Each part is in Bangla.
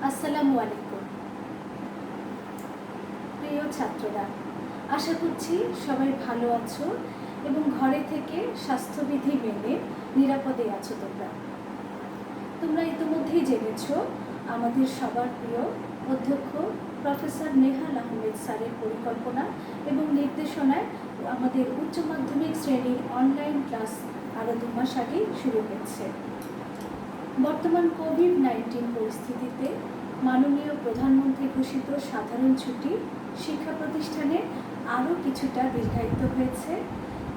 আসসালামু আলাইকুম প্রিয় ছাত্ররা, আশা করছি সবাই ভালো আছো এবং ঘরে থেকে স্বাস্থ্যবিধি মেনে নিরাপদে আছো। তোমরা ইতিমধ্যেই জেনেছ আমাদের সবার প্রিয় অধ্যক্ষ প্রফেসর নেহাল আহমেদ স্যারের পরিকল্পনা এবং নির্দেশনায় আমাদের উচ্চ মাধ্যমিক শ্রেণীর অনলাইন ক্লাস আরও 2 মাস আগেই শুরু হয়েছে। বর্তমান কোভিড-19 পরিস্থিতিতে মাননীয় প্রধানমন্ত্রী ঘোষিত সাধারণ ছুটি শিক্ষা প্রতিষ্ঠানে আরও কিছুটা দীর্ঘায়িত হয়েছে।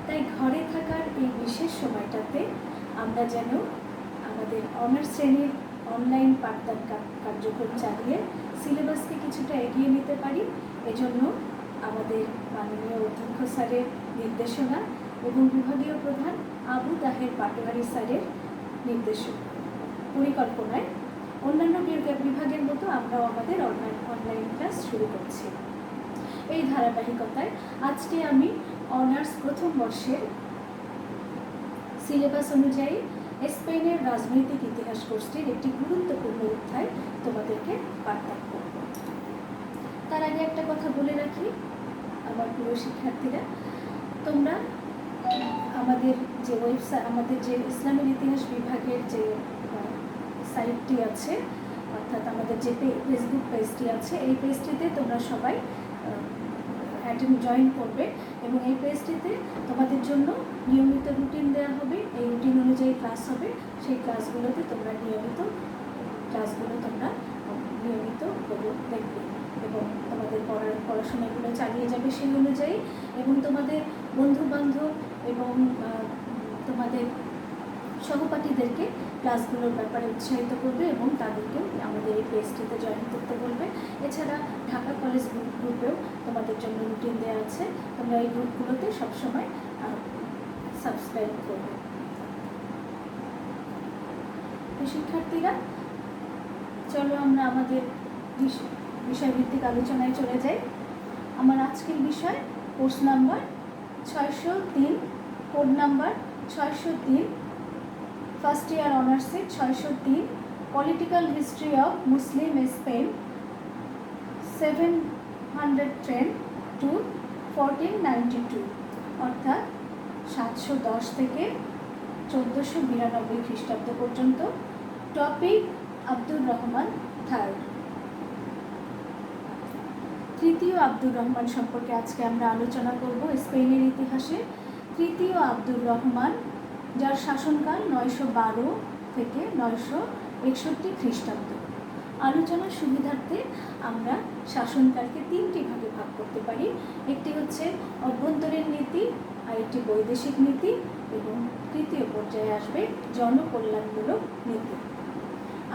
তাই ঘরে থাকার এই বিশেষ সময়টাতে আমরা যেন আমাদের অনার্স শ্রেণীর অনলাইন পাঠদান কার্যক্রম চালিয়ে সিলেবাসকে কিছুটা এগিয়ে নিতে পারি। এজন্য আমাদের মাননীয় অধ্যক্ষ স্যারের নির্দেশনা এবং বিভাগীয় প্রধান আবু তাহের পাটোয়ারি স্যারের পরিকল্পনায় অন্যান্য বিভাগের মতো আমরাও আমাদের অনলাইন ক্লাস শুরু করছি। এই ধারাবাহিকতায় আজকে আমি অনার্স প্রথম বর্ষের সিলেবাস অনুযায়ী স্পেনের রাজনৈতিক ইতিহাস কোর্সটির একটি গুরুত্বপূর্ণ অধ্যায় তোমাদেরকে পাঠদান করব। তার আগে একটা কথা বলে রাখি, আমার প্রিয় শিক্ষার্থীরা, তোমরা আমাদের যে আমাদের যে ইসলামের ইতিহাস বিভাগের যে সাইটটি আছে, অর্থাৎ আমাদের যে ফেসবুক পেজটি আছে, এই পেজটিতে তোমরা সবাই জয়েন করবে এবং এই পেজটিতে তোমাদের জন্য নিয়মিত রুটিন দেওয়া হবে। এই রুটিন অনুযায়ী ক্লাস হবে। সেই ক্লাসগুলোতে তোমরা নিয়মিত দেখবে এবং তোমাদের পড়াশোনাগুলো চালিয়ে যাবে সেই অনুযায়ী, এবং তোমাদের বন্ধুবান্ধব এবং তোমাদের সহপাঠীদেরকে ক্লাসগুলোর ব্যাপারে উৎসাহিত করবে এবং তাদেরকেও আমাদের এই পেজটিতে জয়েন করতে বলবে। এছাড়া ঢাকা কলেজ গ্রুপেও তোমাদের জন্য রুটিন দেওয়া আছে, তোমরা এই গ্রুপগুলোতে সবসময় সাবস্ক্রাইব করবে। তো শিক্ষার্থীরা, চলো আমরা আমাদের বিষয়ভিত্তিক আলোচনায় চলে যাই। আমার আজকের বিষয় course number 603, code number 603, first year অনার্সে 603, political history of Muslim Spain 710 to 1492, অর্থাৎ 710 থেকে 1492 খ্রিস্টাব্দ পর্যন্ত। Topic Abdur Rahman third. তৃতীয় আব্দুর রহমান সম্পর্কে আজকে আমরা আলোচনা করব। স্পেনের ইতিহাসে তৃতীয় আব্দুর রহমান, যার শাসনকাল 912 থেকে 961 খ্রিস্টাব্দ। আলোচনার সুবিধার্থে আমরা শাসনকালকে 3টি ভাগে ভাগ করতে পারি। একটি হচ্ছে অভ্যন্তরীণ নীতি, আরেকটি বৈদেশিক নীতি, এবং তৃতীয় পর্যায়ে আসবে জনকল্যাণমূলক নীতি।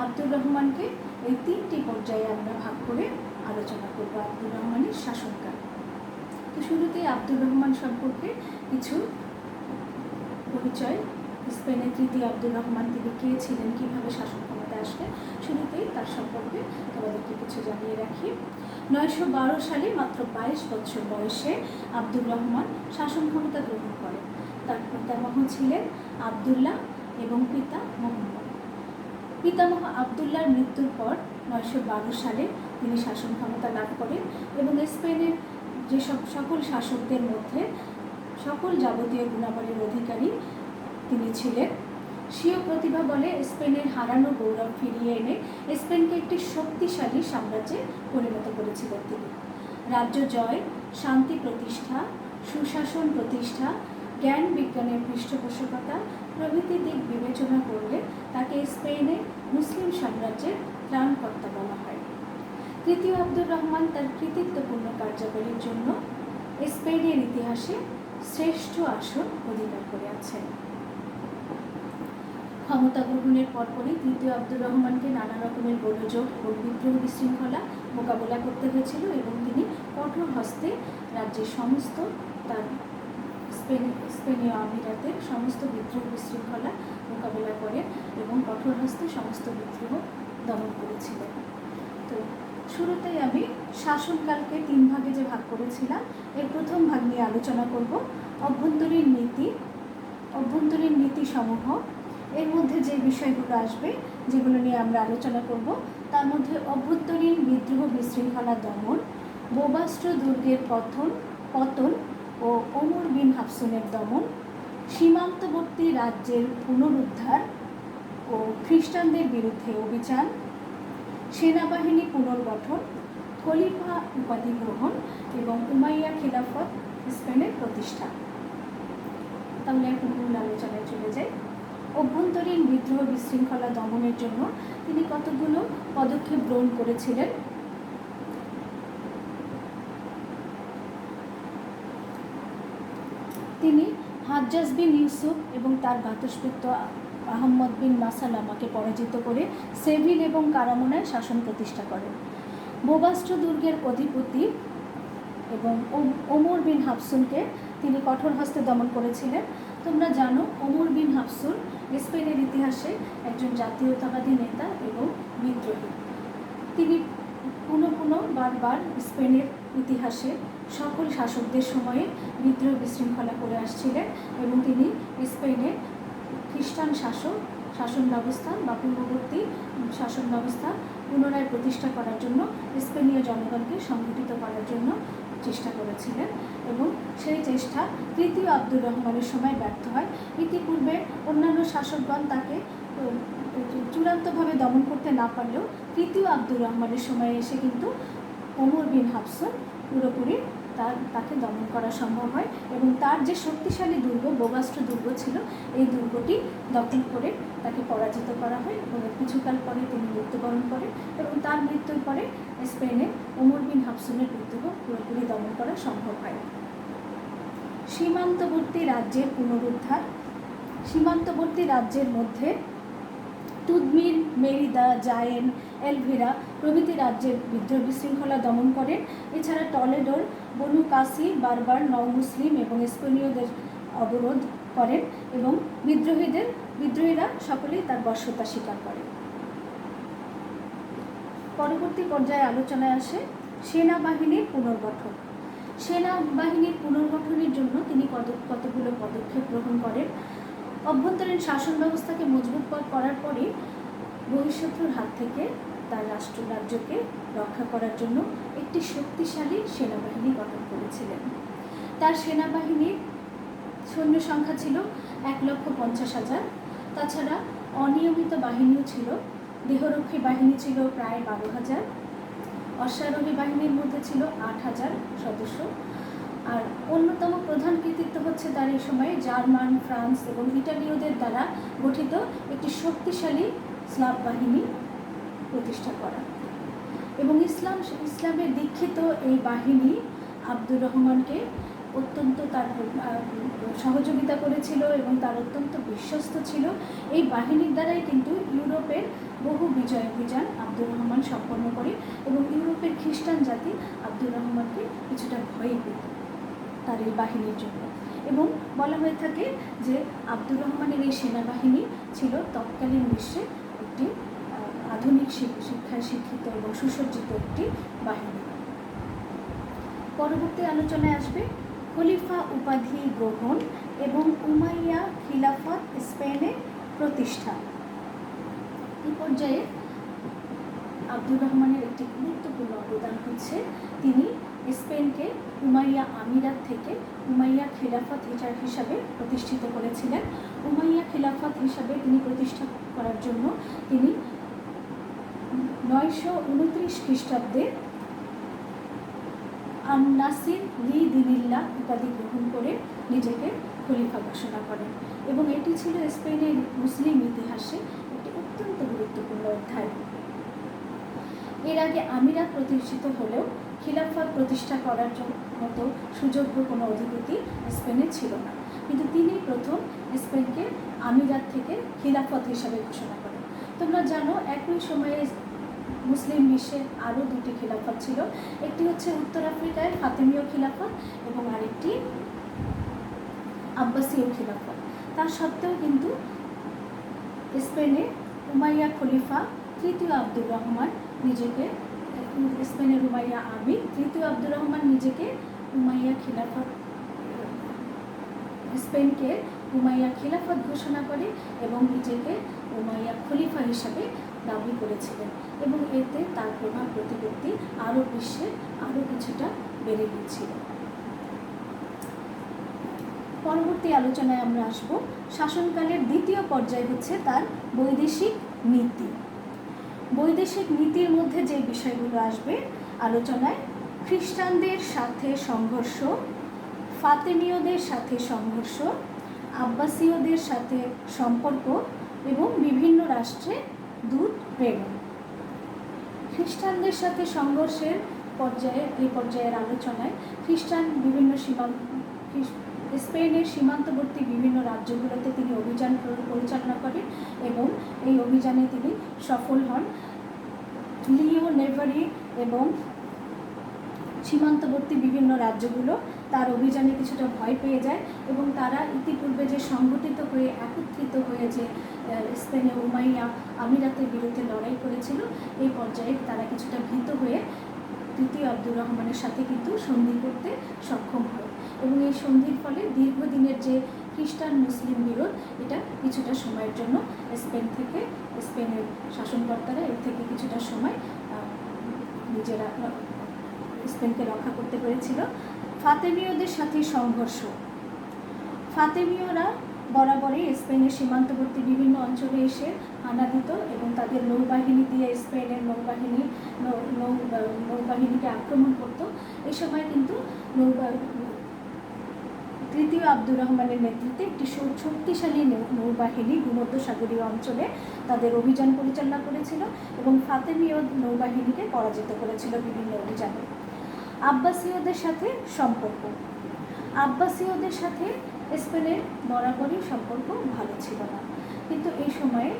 আব্দুর রহমানকে এই 3টি পর্যায়ে আমরা ভাগ করে আলোচনা করব আব্দুর রহমানের শাসনকাল। তো শুরুতেই আব্দুর রহমান সম্পর্কে কিছু পরিচয়। স্পেনের তৃতীয় আব্দুর রহমান তিনি কে ছিলেন, কীভাবে শাসন ক্ষমতায় আসলেন, শুরুতেই তার সম্পর্কে তোমাদেরকে কিছু জানিয়ে রাখি। 912 সালে মাত্র 22 বছর বয়সে আব্দুর রহমান শাসন ক্ষমতা গ্রহণ করেন। তার পিতামহ ছিলেন আবদুল্লাহ এবং পিতা মোহাম্মদ। পিতামহ আবদুল্লাহর মৃত্যুর পর 912 সালে তিনি শাসন ক্ষমতা লাভ করেন এবং স্পেনের সকল শাসকদের মধ্যে সকল যাবতীয় গুণাবলীর অধিকারী তিনি ছিলেন। স্বীয় প্রতিভা বলে স্পেনের হারানো গৌরব ফিরিয়ে এনে স্পেনকে একটি শক্তিশালী সাম্রাজ্যে পরিণত করেছিলেন তিনি। রাজ্য জয়, শান্তি প্রতিষ্ঠা, সুশাসন প্রতিষ্ঠা, জ্ঞান বিজ্ঞানের পৃষ্ঠপোষকতা প্রভৃতি দিক বিবেচনা করলে তাকে স্পেনে মুসলিম সাম্রাজ্যের ত্রাণকর্তা বলা হয়। তৃতীয় আব্দুর রহমান তার কৃতিত্বপূর্ণ কার্যাবলীর জন্য স্পেনের ইতিহাসে শ্রেষ্ঠ আসন অধিকার করে আছেন। ক্ষমতা গ্রহণের পরপরই তৃতীয় আব্দুর রহমানকে নানা রকমের গোলযোগ এবং বিদ্রোহ বিশৃঙ্খলা মোকাবেলা করতে হয়েছিল এবং তিনি কঠোর হস্তে রাজ্যের সমস্ত তার স্পেনীয় আমিরাতের সমস্ত বিদ্রোহ বিশৃঙ্খলা মোকাবেলা করেন এবং কঠোর হস্তে সমস্ত বিদ্রোহ দমন করেছিলেন। তো শুরুতেই আমি শাসনকালকে 3 ভাগে যে ভাগ করেছিলাম, এর প্রথম ভাগ নিয়ে আলোচনা করব। অভ্যন্তরীণ নীতি সমূহ এর মধ্যে যে বিষয়গুলো আসবে, যেগুলো নিয়ে আমরা আলোচনা করব, তার মধ্যে অভ্যন্তরীণ বিদ্রোহ বিশৃঙ্খলা দমন, বোবাস্ট্র দুর্গের পতন ও ওমর বিন হাফসুনের দমন, সীমান্তবর্তী রাজ্যের পুনরুদ্ধার ও খ্রিস্টানদের বিরুদ্ধে অভিযান, সেনাবাহিনী পুনর্গঠন, খলিফা উপাধি গ্রহণ এবং উমাইয়া খিলাফত স্পেনের প্রতিষ্ঠা। তাহলে এখন মূল আলোচনায় চলে যাই। অভ্যন্তরীণ বিদ্রোহ বিশৃঙ্খলা দমনের জন্য তিনি কতগুলো পদক্ষেপ গ্রহণ করেছিলেন। তিনি হাজ্জাজ বিন ইউসুফ এবং তার ভ্রাতুষ্পুত্র আহমদ বিন মাসালামাকে পরাজিত করে সেভিল এবং কারামোনায় শাসন প্রতিষ্ঠা করেন। বোবাস্ট্র দুর্গের অধিপতি এবং ওমর বিন হাফসুনকে তিনি কঠোর হস্তে দমন করেছিলেন। তোমরা জানো, ওমর বিন হাফসুন স্পেনের ইতিহাসে একজন জাতীয়তাবাদী নেতা এবং বিদ্রোহী। তিনি বারবার স্পেনের ইতিহাসে সকল শাসকদের সময়ে বিদ্রোহ বিশৃঙ্খলা করে আসছিলেন এবং তিনি স্পেনে খ্রিস্টান শাসন ব্যবস্থা বা পূর্ববর্তী শাসন ব্যবস্থা পুনরায় প্রতিষ্ঠা করার জন্য স্পেনীয় জনগণকে সংগঠিত করার জন্য চেষ্টা করেছিলেন এবং সেই চেষ্টা তৃতীয় আব্দুর রহমানের সময় ব্যর্থ হয়। ইতিপূর্বে অন্যান্য শাসকগণ তাকে চূড়ান্তভাবে দমন করতে না পারলেও তৃতীয় আব্দুর রহমানের সময় এসে কিন্তু ওমর বিন হাফসুন পুরোপুরি তাকে দমন করা সম্ভব হয় এবং তার যে শক্তিশালী দুর্গ বোবাস্ট্র দুর্গ ছিল, এই দুর্গটি দখল করে তাকে পরাজিত করা হয় এবং কিছুকাল পরে তিনি মৃত্যুবরণ করেন এবং তার মৃত্যুর পরে স্পেনে ওমর বিন হাফসুনের বিদ্রোহ পুরোপুরি দমন করা সম্ভব হয়। সীমান্তবর্তী রাজ্যের পুনরুদ্ধার। সীমান্তবর্তী রাজ্যের মধ্যে তুদমির, মেরিদা, জায়েন, এলভিরা প্রভৃতি রাজ্যের বিদ্রোহ বিশৃঙ্খলা দমন করেন। এছাড়া টলেডোর বনু কাসি বারবার নও মুসলিম এবং স্পেনীয়দের অবরোধ করেন এবং বিদ্রোহীরা সকলেই তার বশ্যতা স্বীকার করে। পরবর্তী পর্যায়ে আলোচনায় আসে সেনাবাহিনীর পুনর্গঠন। সেনাবাহিনীর পুনর্গঠনের জন্য তিনি কতগুলো পদক্ষেপ গ্রহণ করেন। অভ্যন্তরীণ শাসন ব্যবস্থাকে মজবুত করার পরে বহিঃশত্রুর হাত থেকে তার রাজ্যকে রক্ষা করার জন্য একটি শক্তিশালী সেনাবাহিনী গঠন করেছিলেন। তার সেনাবাহিনীর সৈন্য সংখ্যা ছিল 1,50,000। তাছাড়া অনিয়মিত বাহিনীও ছিল। দেহরক্ষী বাহিনী ছিল প্রায় 12,000। অশ্বারোহী বাহিনীর মধ্যে ছিল 8,000 সদস্য। আর অন্যতম প্রধান কৃতিত্ব হচ্ছে তার এই সময়ে জার্মান, ফ্রান্স এবং ইটালীয়দের দ্বারা গঠিত একটি শক্তিশালী স্লাভ বাহিনী প্রতিষ্ঠা করা এবং ইসলামের দীক্ষিত এই বাহিনী আব্দুর রহমানকে অত্যন্ত তার সহযোগিতা করেছিল এবং তার অত্যন্ত বিশ্বস্ত ছিল। এই বাহিনীর দ্বারাই কিন্তু ইউরোপের বহু বিজয় অভিযান আব্দুর রহমান সম্পন্ন করে এবং ইউরোপের খ্রিস্টান জাতি আব্দুর রহমানকে কিছুটা ভয় পেত তার এই বাহিনীর জন্য। এবং বলা হয়ে থাকে যে আব্দুর রহমানের এই সেনাবাহিনী ছিল তৎকালীন বিশ্বে একটি আধুনিক শিক্ষায় শিক্ষিত এবং সুসজ্জিত একটি বাহিনী। পরবর্তী আলোচনায় আসবে খলিফা উপাধি গ্রহণ এবং উমাইয়া খিলাফত স্পেনে প্রতিষ্ঠা। এই পর্যায়ে আব্দুর রহমানের একটি গুরুত্বপূর্ণ অবদান হচ্ছে তিনি স্পেনকে উমাইয়া আমিরাত থেকে উমাইয়া খিলাফত হিসাবে প্রতিষ্ঠিত করেছিলেন। উমাইয়া খিলাফত হিসাবে তিনি প্রতিষ্ঠা করার জন্য তিনি 929 খ্রিস্টাব্দে নাসির লি দিনিল্লাহ উপাধি গ্রহণ করে নিজেকে খলিফা ঘোষণা করেন এবং এটি ছিল স্পেনের মুসলিম ইতিহাসে একটি অত্যন্ত গুরুত্বপূর্ণ অধ্যায়। এর আগে আমিরাত প্রতিষ্ঠিত হলেও খিলাফত প্রতিষ্ঠা করার মতো সুযোগ্য কোনো অধিপতি স্পেনে ছিল না, কিন্তু তিনি প্রথম স্পেনকে আমিরাত থেকে খিলাফত হিসাবে ঘোষণা করেন। তোমরা জানো, একই সময়ে মুসলিম বিশ্বে আরও দুটি খিলাফত ছিল। একটি হচ্ছে উত্তর আফ্রিকায় ফাতেমীয় খিলাফত এবং আরেকটি আব্বাসীয় খিলাফত। তা সত্ত্বেও কিন্তু স্পেনে উমাইয়া খলিফা তৃতীয় আব্দুর রহমান নিজেকে, স্পেনের উমাইয়া আমির তৃতীয় আব্দুর রহমান নিজেকে উমাইয়া খিলাফত স্পেনকে উমাইয়া খিলাফত ঘোষণা করে এবং নিজেকে উমাইয়া খলিফা হিসাবে দাবি করেছিলেন, এবং এতে তার প্রভাব প্রতিপত্তি আরব বিশ্বে আরও কিছুটা বেড়ে গিয়েছিল। পরবর্তী আলোচনায় আমরা আসব শাসনকালের দ্বিতীয় পর্যায় হচ্ছে তার বৈদেশিক নীতি। বৈদেশিক নীতির মধ্যে যে বিষয়গুলো আসবে আলোচনায়, খ্রিস্টানদের সাথে সংঘর্ষ, ফাতেমীয়দের সাথে সংঘর্ষ, আব্বাসীয়দের সাথে সম্পর্ক এবং বিভিন্ন রাষ্ট্রে দূত প্রেরণ। খ্রিস্টানদের সাথে সংঘর্ষের এই পর্যায়ের আলোচনায় খ্রিস্টান বিভিন্ন স্পেনের সীমান্তবর্তী বিভিন্ন রাজ্যগুলোতে তিনি অভিযান পরিচালনা করেন এবং এই অভিযানে তিনি সফল হন। লিও নেভারি এবং সীমান্তবর্তী বিভিন্ন রাজ্যগুলো তার অভিযানে কিছুটা ভয় পেয়ে যায় এবং তারা ইতিপূর্বে যে সংগঠিত হয়ে একত্রিত হয়ে যে স্পেনে উমাইয়া আমিরাতের বিরুদ্ধে লড়াই করেছিল, এই পর্যায়ে তারা কিছুটা ভীত হয়ে তৃতীয় আব্দুর রহমানের সাথে কিন্তু সন্ধি করতে সক্ষম হয় এবং এই সন্ধির ফলে দীর্ঘদিনের যে খ্রিস্টান মুসলিম বিরোধ, এটা কিছুটা সময়ের জন্য স্পেনের শাসনকর্তারা এর থেকে কিছুটা সময় নিজেরা স্পেনকে রক্ষা করতে পেরেছিল। ফাতেমীয়দের সাথে সংঘর্ষ। ফাতেমীয়রা বরাবরই স্পেনের সীমান্তবর্তী বিভিন্ন অঞ্চলে এসে হানা দিত এবং তাদের নৌবাহিনী দিয়ে স্পেনের নৌবাহিনীকে আক্রমণ করত। এই সময় কিন্তু তৃতীয় আব্দুর রহমানের নেতৃত্বে একটি শক্তিশালী নৌবাহিনী ভূমধ্যসাগরীয় অঞ্চলে তাদের অভিযান পরিচালনা করেছিল এবং ফাতেমীয় নৌবাহিনীকে পরাজিত করেছিল বিভিন্ন অভিযানে। আব্বাসীয়দের সাথে সম্পর্ক। আব্বাসীয়দের সাথে স্পেনের বরাবরই সম্পর্ক ভালো ছিল না, কিন্তু এই সময়ে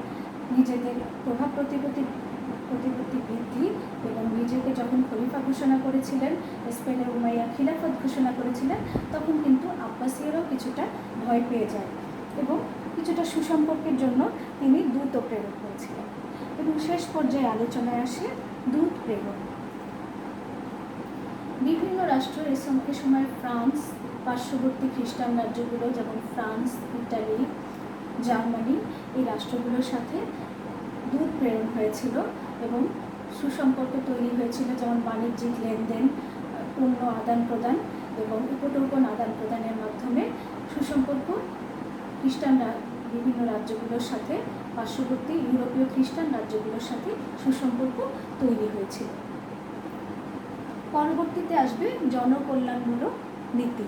নিজেদের প্রভাব প্রতিপত্তি বৃদ্ধি এবং নিজেকে যখন খলিফা ঘোষণা করেছিলেন, স্পেনের উমাইয়া খিলাফত ঘোষণা করেছিলেন, তখন কিন্তু আব্বাসীয়রাও কিছুটা ভয় পেয়ে যায় এবং কিছুটা সুসম্পর্কের জন্য তিনি দূত প্রেরণ করেছিলেন। এবং শেষ পর্যায়ে আলোচনায় আসে দূত প্রেরণ। বিভিন্ন রাষ্ট্র এ সময় ফ্রান্স, পার্শ্ববর্তী খ্রিস্টান রাজ্যগুলো যেমন ফ্রান্স, ইটালি, জার্মানি, এই রাষ্ট্রগুলোর সাথে দূত প্রেরণ হয়েছিল এবং সুসম্পর্ক তৈরি হয়েছিল, যেমন বাণিজ্যিক লেনদেন, পণ্য আদান প্রদান এবং উপটোকন আদান প্রদানের মাধ্যমে সুসম্পর্ক বিভিন্ন রাজ্যগুলোর সাথে, পার্শ্ববর্তী ইউরোপীয় খ্রিস্টান রাজ্যগুলোর সাথে সুসম্পর্ক তৈরি হয়েছিল। পরবর্তীতে আসবে জনকল্যাণমূলক নীতি।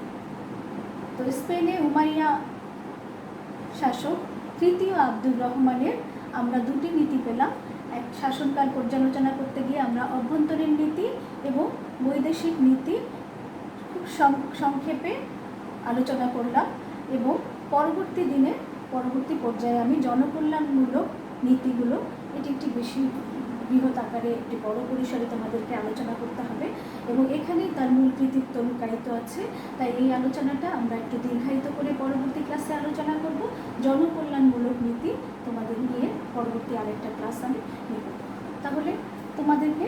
তো স্পেনে উমাইয়া শাসক তৃতীয় আব্দুর রহমানের আমরা দুটি নীতি পেলাম। এক শাসনকাল পর্যালোচনা করতে গিয়ে আমরা অভ্যন্তরীণ নীতি এবং বৈদেশিক নীতি খুব সংক্ষেপে আলোচনা করলাম এবং পরবর্তী পর্যায়ে আমি জনকল্যাণমূলক নীতিগুলো, এটি একটি বেশি বৃহৎ আকারে একটি বড় পরিসরে তোমাদেরকে আলোচনা করতে হবে এবং এখানেই তার মূল কৃতিত্ব লুকায়িত আছে। তাই এই আলোচনাটা আমরা একটু দীর্ঘায়িত করে পরবর্তী ক্লাসে আলোচনা করব। জনকল্যাণমূলক নীতি তোমাদের নিয়ে পরবর্তী আরেকটা ক্লাস আমি নেব। তাহলে তোমাদেরকে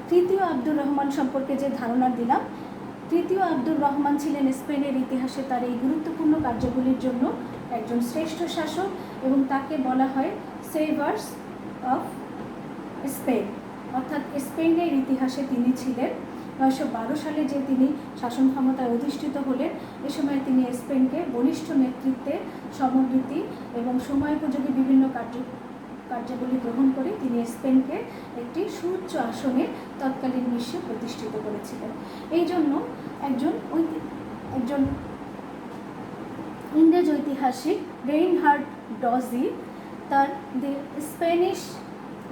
তৃতীয় আব্দুর রহমান সম্পর্কে যে ধারণা দিলাম, তৃতীয় আব্দুর রহমান ছিলেন স্পেনের ইতিহাসে তার এই গুরুত্বপূর্ণ কার্যগুলির জন্য একজন শ্রেষ্ঠ শাসক এবং তাকে বলা হয় সেভার্স অফ স্পেন, অর্থাৎ স্পেনের ইতিহাসে তিনি ছিলেন। 912 সালে যে তিনি শাসন ক্ষমতায় অধিষ্ঠিত হলেন, এ সময় তিনি স্পেনকে বলিষ্ঠ নেতৃত্বে, সমবৃত্তি এবং সময়োপযোগী বিভিন্ন কার্যাবলী গ্রহণ করে তিনি স্পেনকে একটি সুউচ্চ আসনে তৎকালীন বিশ্বে প্রতিষ্ঠিত করেছিলেন। এই জন্য একজন ইংরেজ ঐতিহাসিক রেইনহার্ড ডজি তার দি স্প্যানিশ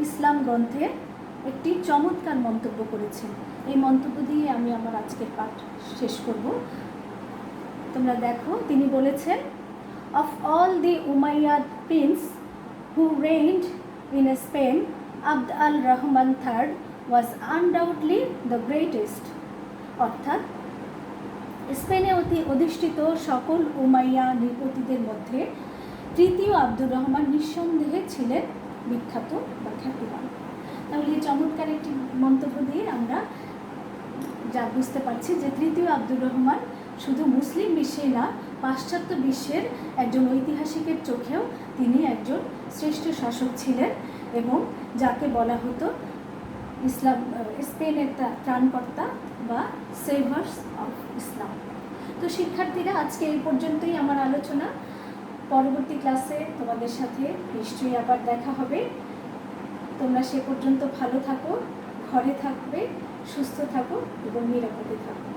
ইসলাম গ্রন্থে একটি চমৎকার মন্তব্য করেছেন। এই মন্তব্য দিয়ে আমি আমার আজকের পাঠ শেষ করব। তোমরা দেখো, তিনি বলেছেন, of all the Umayyad Prince who reigned in Spain, Abd al-Rahman III was undoubtedly the greatest. অর্থাৎ স্পেনে অধিষ্ঠিত সকল উমাইয়া নৃপতিদের মধ্যে তৃতীয় আব্দুর রহমান নিঃসন্দেহে ছিলেন বিখ্যাত বা খ্যাতিমান। তাহলে এই চমৎকার একটি মন্তব্য দিয়ে আমরা যা বুঝতে পারছি যে তৃতীয় আব্দুর রহমান শুধু মুসলিম বিশ্বে না, পাশ্চাত্য বিশ্বের একজন ঐতিহাসিকের চোখেও তিনি একজন শ্রেষ্ঠ শাসক ছিলেন এবং যাকে বলা হতো স্পেনের ত্রাণকর্তা বা সেভার্স অফ ইসলাম। তো শিক্ষার্থীরা, আজকে এই পর্যন্তই আমার আলোচনা। পরবর্তী ক্লাসে তোমাদের সাথে নিশ্চয়ই আবার দেখা হবে। তোমরা সে পর্যন্ত ভালো থাকো, ঘরে থাকবে, সুস্থ থাকো এবং নিরাপদে থাকো।